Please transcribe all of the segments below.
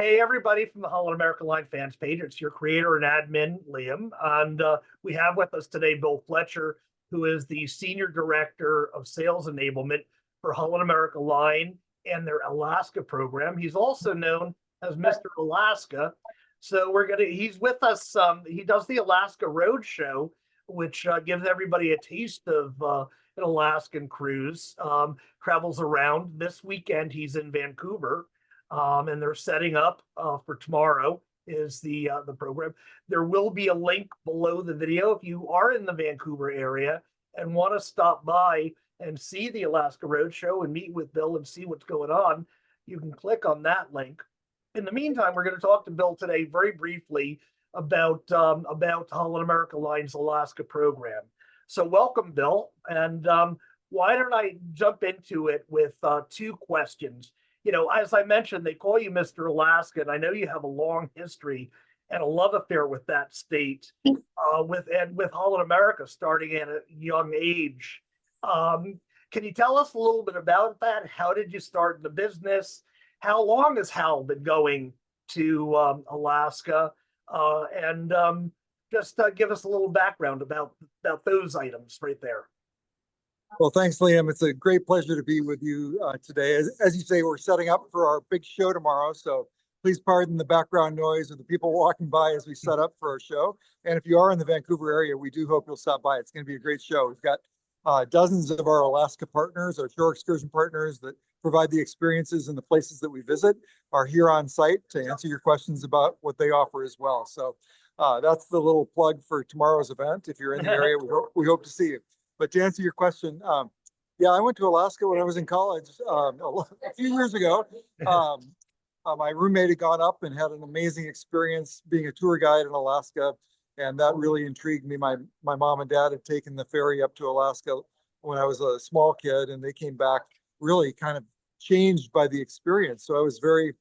Hey, everybody from the Holland America Line fans page. It's your creator and admin, Liam. And we have with us today Bill Fletcher, who is the Senior Director of Sales Enablement for Holland America Line and their Alaska program. He's also known as Mr. Alaska. So he's with us. He does the Alaska Road Show, which gives everybody a taste of an Alaskan cruise. Travels around. This weekend, he's in Vancouver. And they're setting up for tomorrow is the program. There will be a link below the video if you are in the Vancouver area and want to stop by and see the Alaska Roadshow and meet with Bill and see what's going on. You can click on that link. In the meantime, we're going to talk to Bill today very briefly about Holland America Line's Alaska program. So welcome, Bill. And why don't I jump into it with two questions? You know, as I mentioned, they call you Mr. Alaska, and I know you have a long history and a love affair with that state, with Holland America starting at a young age. Can you tell us a little bit about that? How did you start the business? How long has Hal been going to Alaska? And just give us a little background about those items right there. Well, thanks, Liam. It's a great pleasure to be with you today. As you say, we're setting up for our big show tomorrow, so please pardon the background noise of the people walking by as we set up for our show. And if you are in the Vancouver area, we do hope you'll stop by. It's going to be a great show. We've got dozens of our Alaska partners, our shore excursion partners that provide the experiences and the places that we visit are here on site to answer your questions about what they offer as well. So that's the little plug for tomorrow's event. If you're in the area, we hope to see you. But to answer your question, yeah, I went to Alaska when I was in college a few years ago. My roommate had gone up and had an amazing experience being a tour guide in Alaska, and that really intrigued me. My mom and dad had taken the ferry up to Alaska when I was a small kid, and they came back really kind of changed by the experience. So I was very,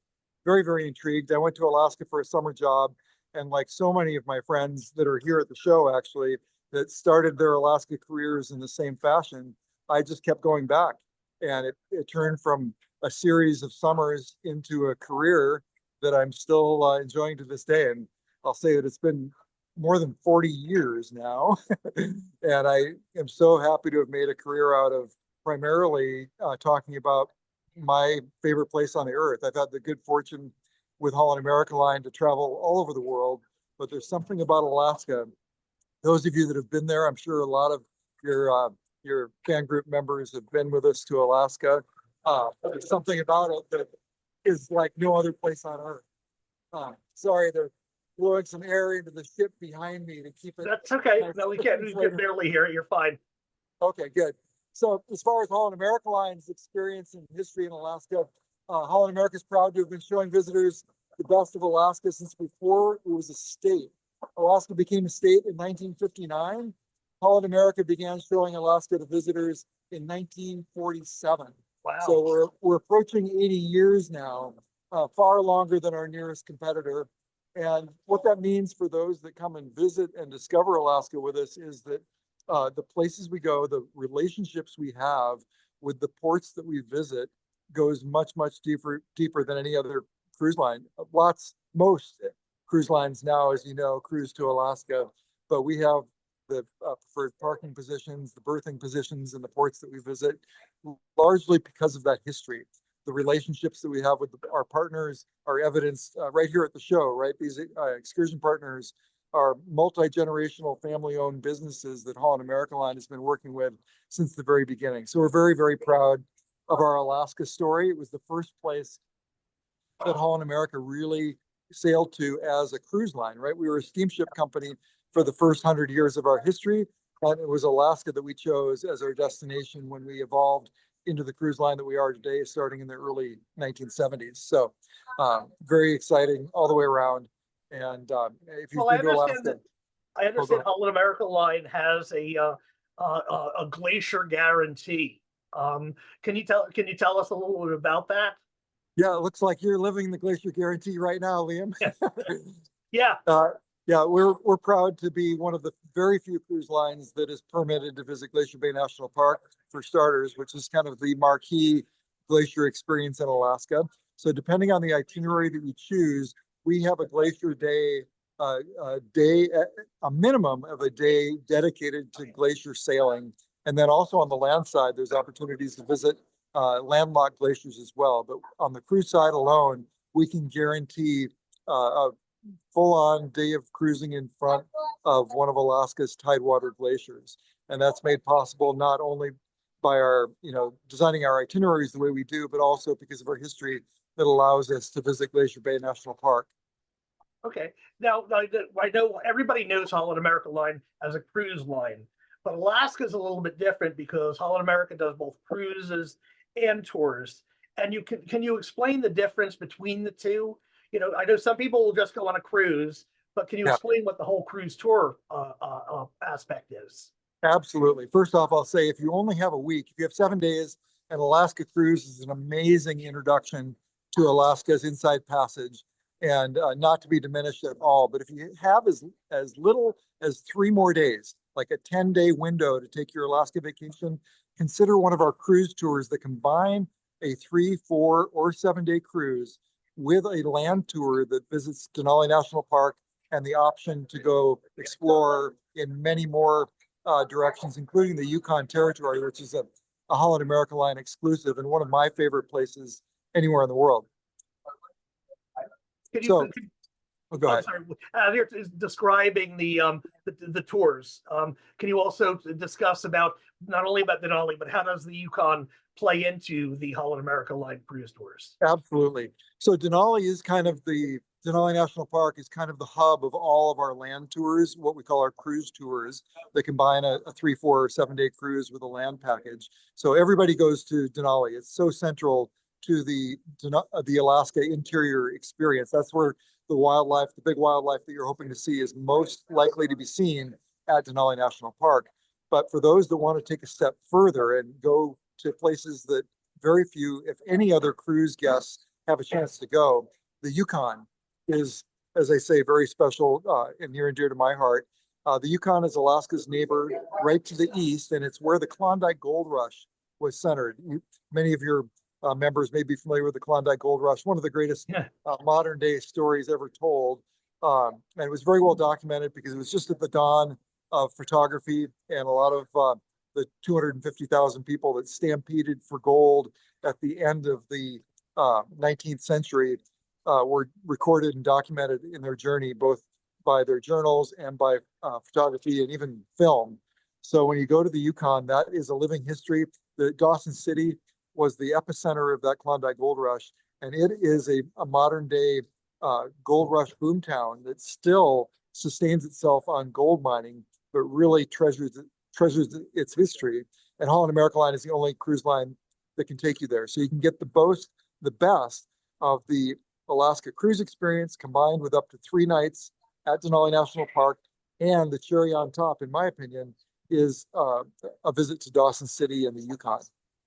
very, very intrigued. I went to Alaska for a summer job, and like so many of my friends that are here at the show, actually, that started their Alaska careers in the same fashion, I just kept going back. And it turned from a series of summers into a career that I'm still enjoying to this day. And I'll say that it's been more than 40 years now. And I am so happy to have made a career out of primarily talking about my favorite place on the earth. I've had the good fortune with Holland America Line to travel all over the world, but there's something about Alaska. Those of you that have been there, I'm sure a lot of your fan group members have been with us to Alaska. There's something about it that is like no other place on earth. Sorry, they're blowing some air into the ship behind me to keep it. That's okay. No, we can barely hear it. You're fine. Okay, good. So as far as Holland America Line's experience and history in Alaska, Holland America is proud to have been showing visitors the best of Alaska since before it was a state. Alaska became a state in 1959. Holland America began showing Alaska to visitors in 1947. Wow. So we're approaching 80 years now, far longer than our nearest competitor. And what that means for those that come and visit and discover Alaska with us is that the places we go, the relationships we have with the ports that we visit goes much, much deeper than any other cruise line. Most cruise lines now, as you know, cruise to Alaska, but we have the preferred parking positions, the berthing positions in the ports that we visit, largely because of that history. The relationships that we have with our partners are evidenced right here at the show, right? These excursion partners are multi-generational family-owned businesses that Holland America Line has been working with since the very beginning. So we're very, very proud of our Alaska story. It was the first place that Holland America really sailed to as a cruise line, right? We were a steamship company for the first 100 years of our history, and it was Alaska that we chose as our destination when we evolved into the cruise line that we are today, starting in the early 1970s. So very exciting all the way around. And if you've been to Alaska, I understand Holland America Line has a glacier guarantee. Can you tell us a little bit about that? Yeah, it looks like you're living the glacier guarantee right now, Liam. Yeah. Yeah, we're proud to be one of the very few cruise lines that is permitted to visit Glacier Bay National Park, for starters, which is kind of the marquee glacier experience in Alaska. So depending on the itinerary that you choose, we have a glacier day, a minimum of a day dedicated to glacier sailing. And then also on the land side, there's opportunities to visit landlocked glaciers as well. But on the cruise side alone, we can guarantee a full-on day of cruising in front of one of Alaska's tidewater glaciers. And that's made possible not only by our, designing our itineraries the way we do, but also because of our history that allows us to visit Glacier Bay National Park. Okay. Now, I know everybody knows Holland America Line as a cruise line, but Alaska is a little bit different because Holland America does both cruises and tours. And can you explain the difference between the two? I know some people will just go on a cruise, but can you explain what the whole cruise tour aspect is? Absolutely. First off, I'll say if you only have a week, if you have 7 days, an Alaska cruise is an amazing introduction to Alaska's Inside Passage, and not to be diminished at all. But if you have as little as 3 more days, like a 10-day window to take your Alaska vacation, consider one of our cruise tours that combine a 3, 4, or 7-day cruise with a land tour that visits Denali National Park and the option to go explore in many more directions, including the Yukon Territory, which is a Holland America Line exclusive and one of my favorite places anywhere in the world. Go ahead. Sorry. Here is describing the tours. Can you also discuss about not only about Denali, but how does the Yukon play into the Holland America Line cruise tours? Absolutely. So Denali National Park is kind of the hub of all of our land tours, what we call our cruise tours that combine a 3, 4, or 7-day cruise with a land package. So everybody goes to Denali. It's so central to the Alaska interior experience. That's where the big wildlife that you're hoping to see is most likely to be seen at Denali National Park. But for those that want to take a step further and go to places that very few, if any other cruise guests have a chance to go, the Yukon is, as I say, very special and near and dear to my heart. The Yukon is Alaska's neighbor right to the east, and it's where the Klondike Gold Rush was centered. Many of your members may be familiar with the Klondike Gold Rush, one of the greatest modern day stories ever told. And it was very well documented because it was just at the dawn of photography, and a lot of the 250,000 people that stampeded for gold at the end of the 19th century were recorded and documented in their journey, both by their journals and by photography and even film. So when you go to the Yukon, that is a living history. The Dawson City was the epicenter of that Klondike Gold Rush, and it is a modern day gold rush boomtown that still sustains itself on gold mining, but really treasures its history. And Holland America Line is the only cruise line that can take you there. So you can get the best of the Alaska cruise experience combined with up to 3 nights at Denali National Park. And the cherry on top, in my opinion, is a visit to Dawson City and the Yukon.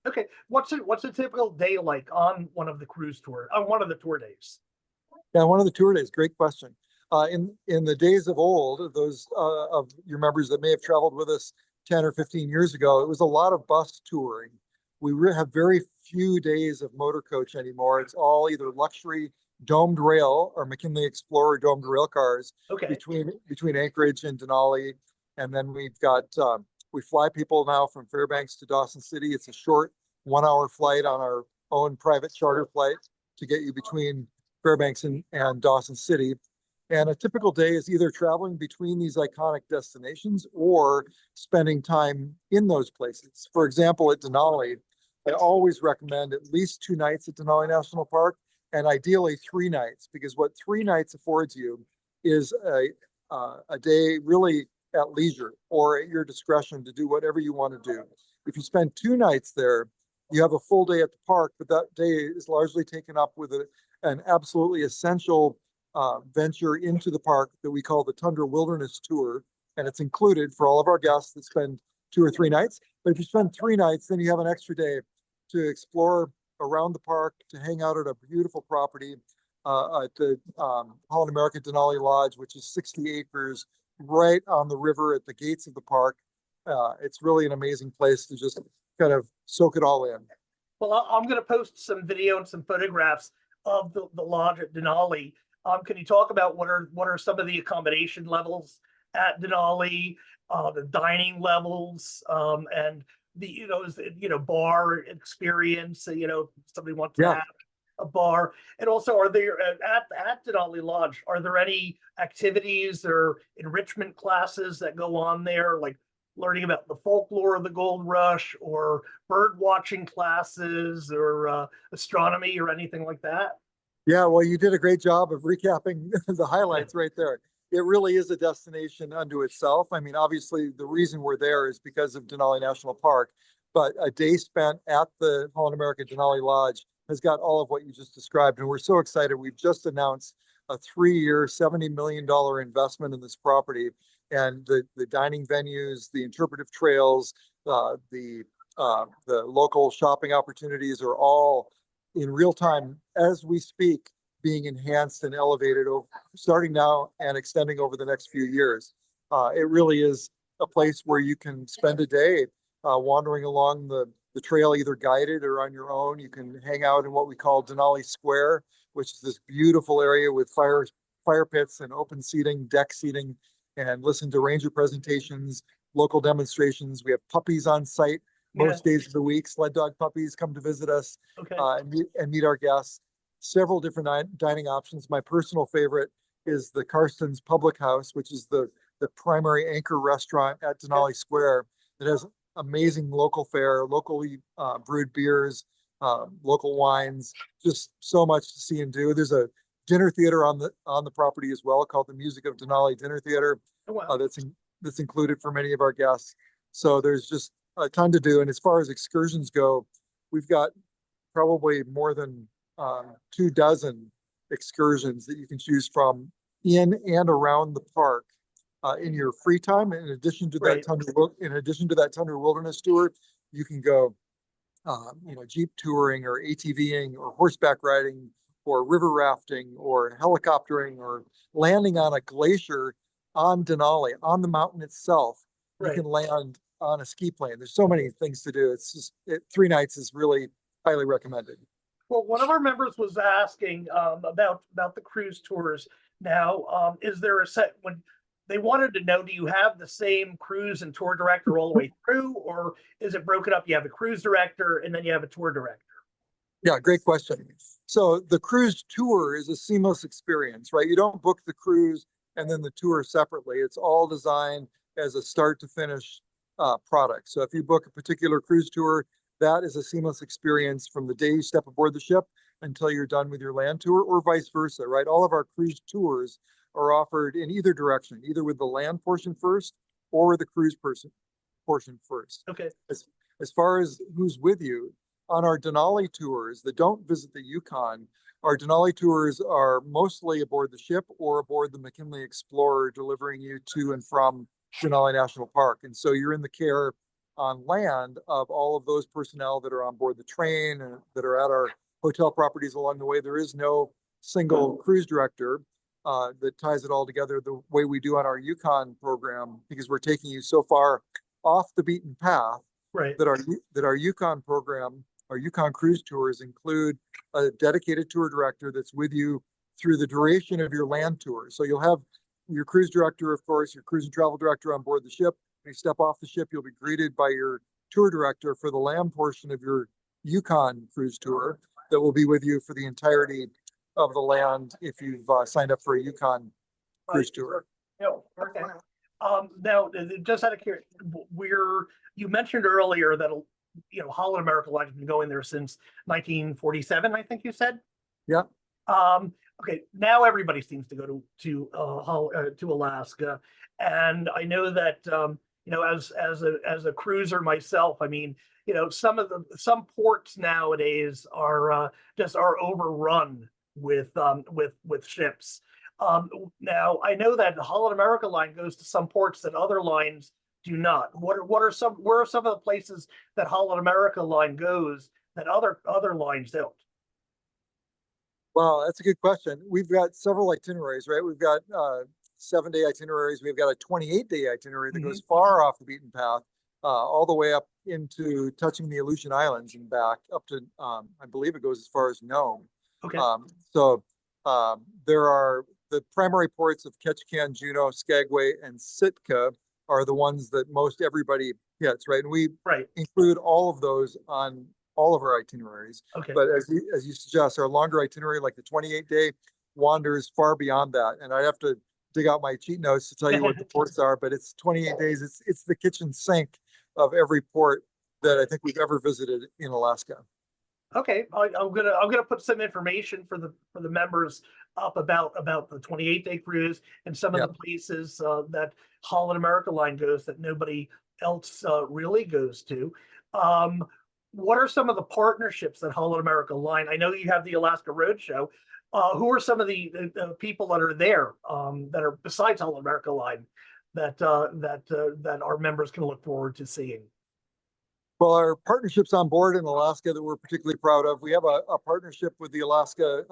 Okay, what's a typical day like on one of the tour days? Yeah, one of the tour days. Great question. In the days of old, those of your members that may have traveled with us 10 or 15 years ago, it was a lot of bus touring. We have very few days of motor coach anymore. It's all either luxury domed rail or McKinley Explorer domed rail cars between Anchorage and Denali. And then we've got, we fly people now from Fairbanks to Dawson City. It's a short 1-hour flight on our own private charter flight to get you between Fairbanks and Dawson City. And a typical day is either traveling between these iconic destinations or spending time in those places. For example, at Denali, I always recommend at least 2 nights at Denali National Park, and ideally 3 nights, because what 3 nights affords you is a day really at leisure or at your discretion to do whatever you want to do. If you spend 2 nights there, you have a full day at the park, but that day is largely taken up with an absolutely essential venture into the park that we call the Tundra Wilderness Tour. And it's included for all of our guests that spend 2 or 3 nights. But if you spend 3 nights, then you have an extra day to explore around the park, to hang out at a beautiful property at the Holland America Denali Lodge, which is 60 acres right on the river at the gates of the park. It's really an amazing place to just kind of soak it all in. Well, I'm going to post some video and some photographs of the lodge at Denali. Can you talk about what are some of the accommodation levels at Denali, the dining levels, and the is it, bar experience? Somebody wants to Yeah. have a bar, and also are there at Denali Lodge? Are there any activities or enrichment classes that go on there, like learning about the folklore of the gold rush, or bird watching classes, or astronomy, or anything like that? Yeah, well, you did a great job of recapping the highlights right there. It really is a destination unto itself. I mean, obviously, the reason we're there is because of Denali National Park, but a day spent at the Holland America Denali Lodge has got all of what you just described. And we're so excited. We've just announced a 3-year, $70 million investment in this property. And the dining venues, the interpretive trails, the local shopping opportunities are all in real time as we speak, being enhanced and elevated starting now and extending over the next few years. It really is a place where you can spend a day wandering along the trail, either guided or on your own. You can hang out in what we call Denali Square, which is this beautiful area with fire pits and open seating, deck seating, and listen to ranger presentations, local demonstrations. We have puppies on site most days of the week. Sled dog puppies come to visit us and meet our guests. Several different dining options. My personal favorite is the Karsten's Public House, which is the primary anchor restaurant at Denali Square that has amazing local fare, locally brewed beers, local wines, just so much to see and do. There's a dinner theater on the property as well called the Music of Denali Dinner Theater. That's included for many of our guests. So there's just a ton to do. And as far as excursions go, we've got probably more than 24 excursions that you can choose from in and around the park in your free time. In addition to that Tundra Wilderness Tour, you can go Jeep touring or ATVing or horseback riding or river rafting or helicoptering or landing on a glacier on Denali, on the mountain itself. You can land on a ski plane. There's so many things to do. It's just 3 nights is really highly recommended. Well, one of our members was asking about the cruise tours. Now, is there a set when they wanted to know, do you have the same cruise and tour director all the way through, or is it broken up? You have a cruise director and then you have a tour director. Yeah, great question. So the cruise tour is a seamless experience, right? You don't book the cruise and then the tour separately. It's all designed as a start to finish product. So if you book a particular cruise tour, that is a seamless experience from the day you step aboard the ship until you're done with your land tour, or vice versa, right? All of our cruise tours are offered in either direction, either with the land portion first or the cruise portion first. Okay. As far as who's with you, on our Denali tours that don't visit the Yukon, our Denali tours are mostly aboard the ship or aboard the McKinley Explorer, delivering you to and from Denali National Park. And so you're in the care on land of all of those personnel that are on board the train and that are at our hotel properties along the way. There is no single cruise director that ties it all together the way we do on our Yukon program, because we're taking you so far off the beaten path that our Yukon program, our Yukon cruise tours include a dedicated tour director that's with you through the duration of your land tour. So you'll have your cruise director, of course, your cruise and travel director on board the ship. When you step off the ship, you'll be greeted by your tour director for the land portion of your Yukon cruise tour that will be with you for the entirety of the land if you've signed up for a Yukon cruise tour. Okay. Now, just out of curiosity, you mentioned earlier that Holland America Line has been going there since 1947, I think you said. Yeah. Okay. Now everybody seems to go to Alaska, and I know that as a cruiser myself, I mean, some ports nowadays are overrun with ships. Now I know that the Holland America Line goes to some ports that other lines do not. Where are some of the places that Holland America Line goes that other lines don't? Well, that's a good question. We've got several itineraries, right? We've got 7-day itineraries. We've got a 28-day itinerary that goes far off the beaten path, all the way up into touching the Aleutian Islands and back up to, I believe it goes as far as Nome. Okay. So there are the primary ports of Ketchikan, Juneau, Skagway, and Sitka are the ones that most everybody hits, right? And we Right. include all of those on all of our itineraries. Okay. But as you suggest, our longer itinerary, like the 28-day, wanders far beyond that. And I have to dig out my cheat notes to tell you what the ports are, but it's 28 days. It's the kitchen sink of every port that I think we've ever visited in Alaska. Okay, I'm gonna put some information for the members up about the 28-day cruise and some of Yeah. the places that Holland America Line goes that nobody else really goes to. What are some of the partnerships that Holland America Line? I know you have the Alaska Roadshow. Who are some of the people that are there that are besides Holland America Line that our members can look forward to seeing? Well, our partnerships on board in Alaska that we're particularly proud of, we have a partnership with the Alaska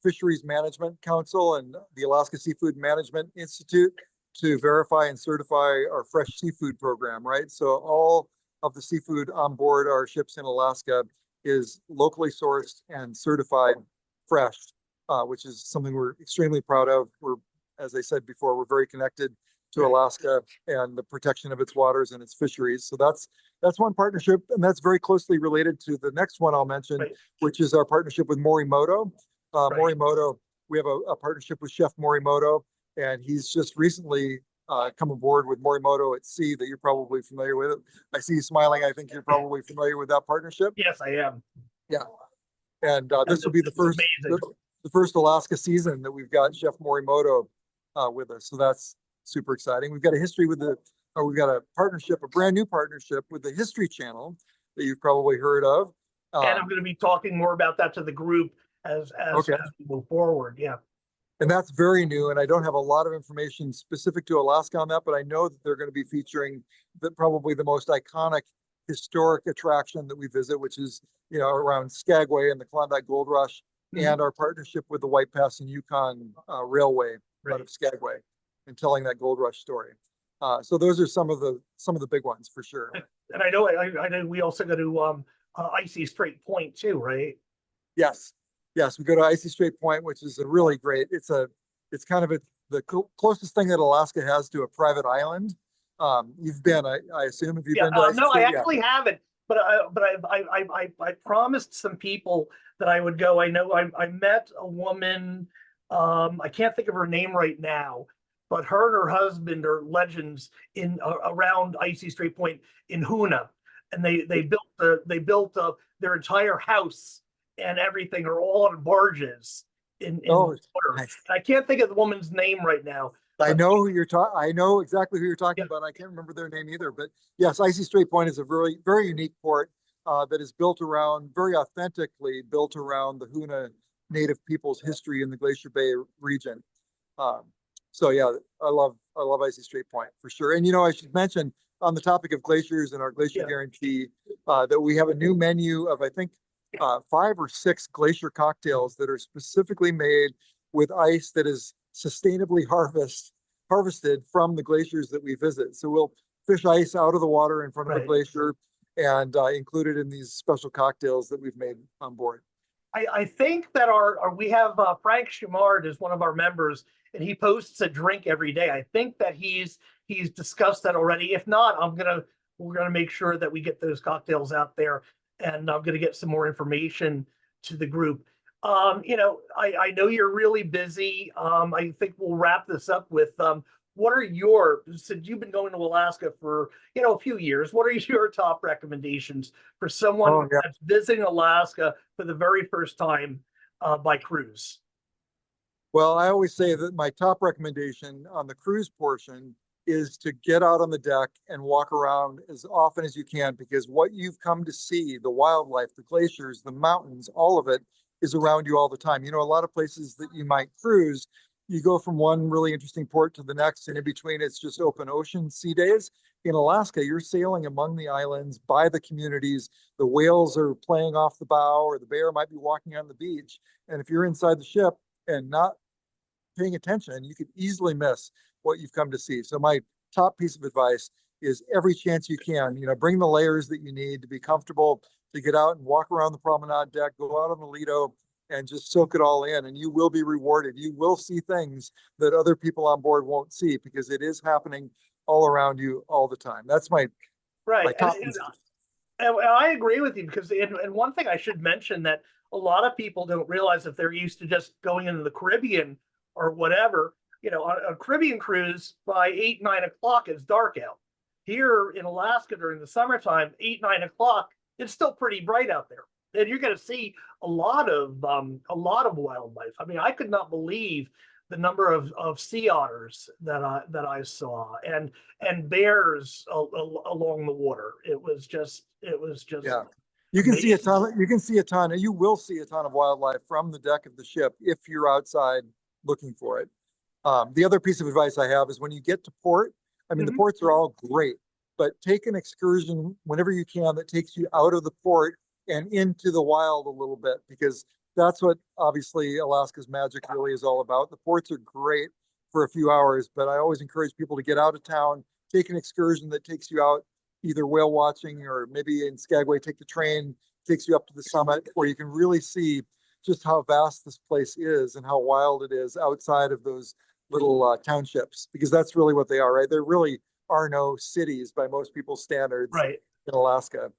Fisheries Management Council and the Alaska Seafood Management Institute to verify and certify our fresh seafood program, right? So all of the seafood on board our ships in Alaska is locally sourced and certified fresh, which is something we're extremely proud of. We're, as I said before, we're very connected to Alaska and the protection of its waters and its fisheries. So that's one partnership, and that's very closely related to the next one I'll mention, Right. which is our partnership with Morimoto. Right. Morimoto, we have a partnership with Chef Morimoto, and he's just recently come aboard with Morimoto at Sea that you're probably familiar with. I see you smiling. I think you're probably familiar with that partnership. Yes, I am. Yeah, and this will be the first the first Alaska season that we've got Chef Morimoto with us. So that's super exciting. We've got a history with we've got a partnership, a brand new partnership with the History Channel that you've probably heard of. And I'm going to be talking more about that to the group as we move forward. Yeah. And that's very new, and I don't have a lot of information specific to Alaska on that, but I know that they're going to be featuring probably the most iconic historic attraction that we visit, which is, you know, around Skagway and the Klondike Gold Rush, and our partnership with the White Pass and Yukon Railway out of Skagway, and telling that Gold Rush story. So those are some of the big ones for sure. And I know we also go to Icy Strait Point too, right? Yes, we go to Icy Strait Point, which is a really great. It's kind of the closest thing that Alaska has to a private island. You've been, I assume, have you been to Icy no, Strait? I actually haven't, but I promised some people that I would go. I know I met a woman. I can't think of her name right now, but her and her husband are legends in around Icy Strait Point in Hoona, and they built their entire house and everything are all on barges in water. Nice. I can't think of the woman's name right now. I know who you're talking. I know exactly who you're talking about. I can't remember their name either. But yes, Icy Strait Point is a very, very unique port that is built around, very authentically built around the Hoona Native people's history in the Glacier Bay region. So yeah, I love Icy Strait Point for sure. And you know, I should mention on the topic of glaciers and our glacier guarantee that we have a new menu of, I think, 5 or 6 glacier cocktails that are specifically made with ice that is sustainably harvested from the glaciers that we visit. So we'll fish ice out of the water in front of a glacier and include it in these special cocktails that we've made on board. I think that we have Frank Chamard is one of our members, and he posts a drink every day. I think that he's discussed that already. If not, we're gonna make sure that we get those cocktails out there, and I'm gonna get some more information to the group. You know, I know you're really busy. I think we'll wrap this up with what are since you've been going to Alaska for, you know, a few years, what are your top recommendations for someone that's visiting Alaska for the very first time by cruise? Well, I always say that my top recommendation on the cruise portion is to get out on the deck and walk around as often as you can, because what you've come to see, the wildlife, the glaciers, the mountains, all of it is around you all the time. You know, a lot of places that you might cruise, you go from one really interesting port to the next, and in between it's just open ocean sea days. In Alaska, you're sailing among the islands, by the communities. The whales are playing off the bow, or the bear might be walking on the beach. And if you're inside the ship and not paying attention, you could easily miss what you've come to see. So my top piece of advice is every chance you can, you know, bring the layers that you need to be comfortable, to get out and walk around the promenade deck, go out on the Lido, and just soak it all in, and you will be rewarded. You will see things that other people on board won't see because it is happening all around you all the time. That's my Right. top. And I agree with you because, and one thing I should mention that a lot of people don't realize if they're used to just going into the Caribbean or whatever, on a Caribbean cruise by 8, 9 o'clock, it's dark out. Here in Alaska during the summertime, 8, 9 o'clock, it's still pretty bright out there. And you're going to see a lot of wildlife. I mean, I could not believe the number of sea otters that I saw, and bears along the water. It was just Yeah. You can see a amazing. ton, and you will see a ton of wildlife from the deck of the ship if you're outside looking for it. The other piece of advice I have is when you get to port, I mean, the ports are all great, but take an excursion whenever you can that takes you out of the port and into the wild a little bit, because that's what obviously Alaska's magic really is all about. The ports are great for a few hours, but I always encourage people to get out of town, take an excursion that takes you out, either whale watching or maybe in Skagway, take the train, takes you up to the summit where you can really see just how vast this place is and how wild it is outside of those little townships, because that's really what they are, right? There really are no cities by most people's standards Right. in Alaska.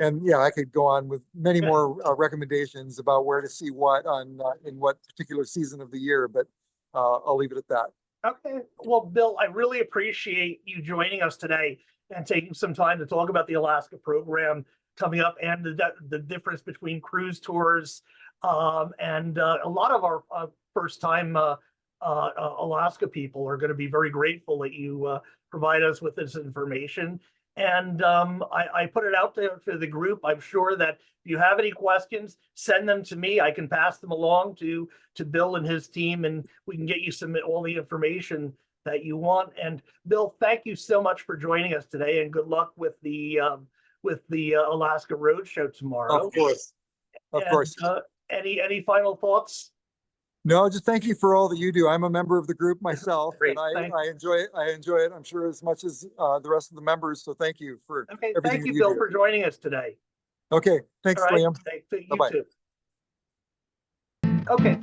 And yeah, I could go on with many more recommendations about where to see what on in what particular season of the year, but I'll leave it at that. Okay. Well, Bill, I really appreciate you joining us today and taking some time to talk about the Alaska program coming up and the difference between Cruisetours and a lot of our first-time Alaska people are going to be very grateful that you provide us with this information. And I put it out there to the group. I'm sure that if you have any questions, send them to me. I can pass them along to Bill and his team, and we can get you all the information that you want. And Bill, thank you so much for joining us today, and good luck with the Alaska Roadshow tomorrow. Of course, of course. Any final thoughts? No, just thank you for all that you do. I'm a member of the group myself, Great, and I enjoy it. I enjoy it, I'm sure, as much as the rest of the members. So thank you for everything thank you, that Bill, do. for joining us today. Okay, thanks, All right, Liam. you Bye-bye. too. Okay.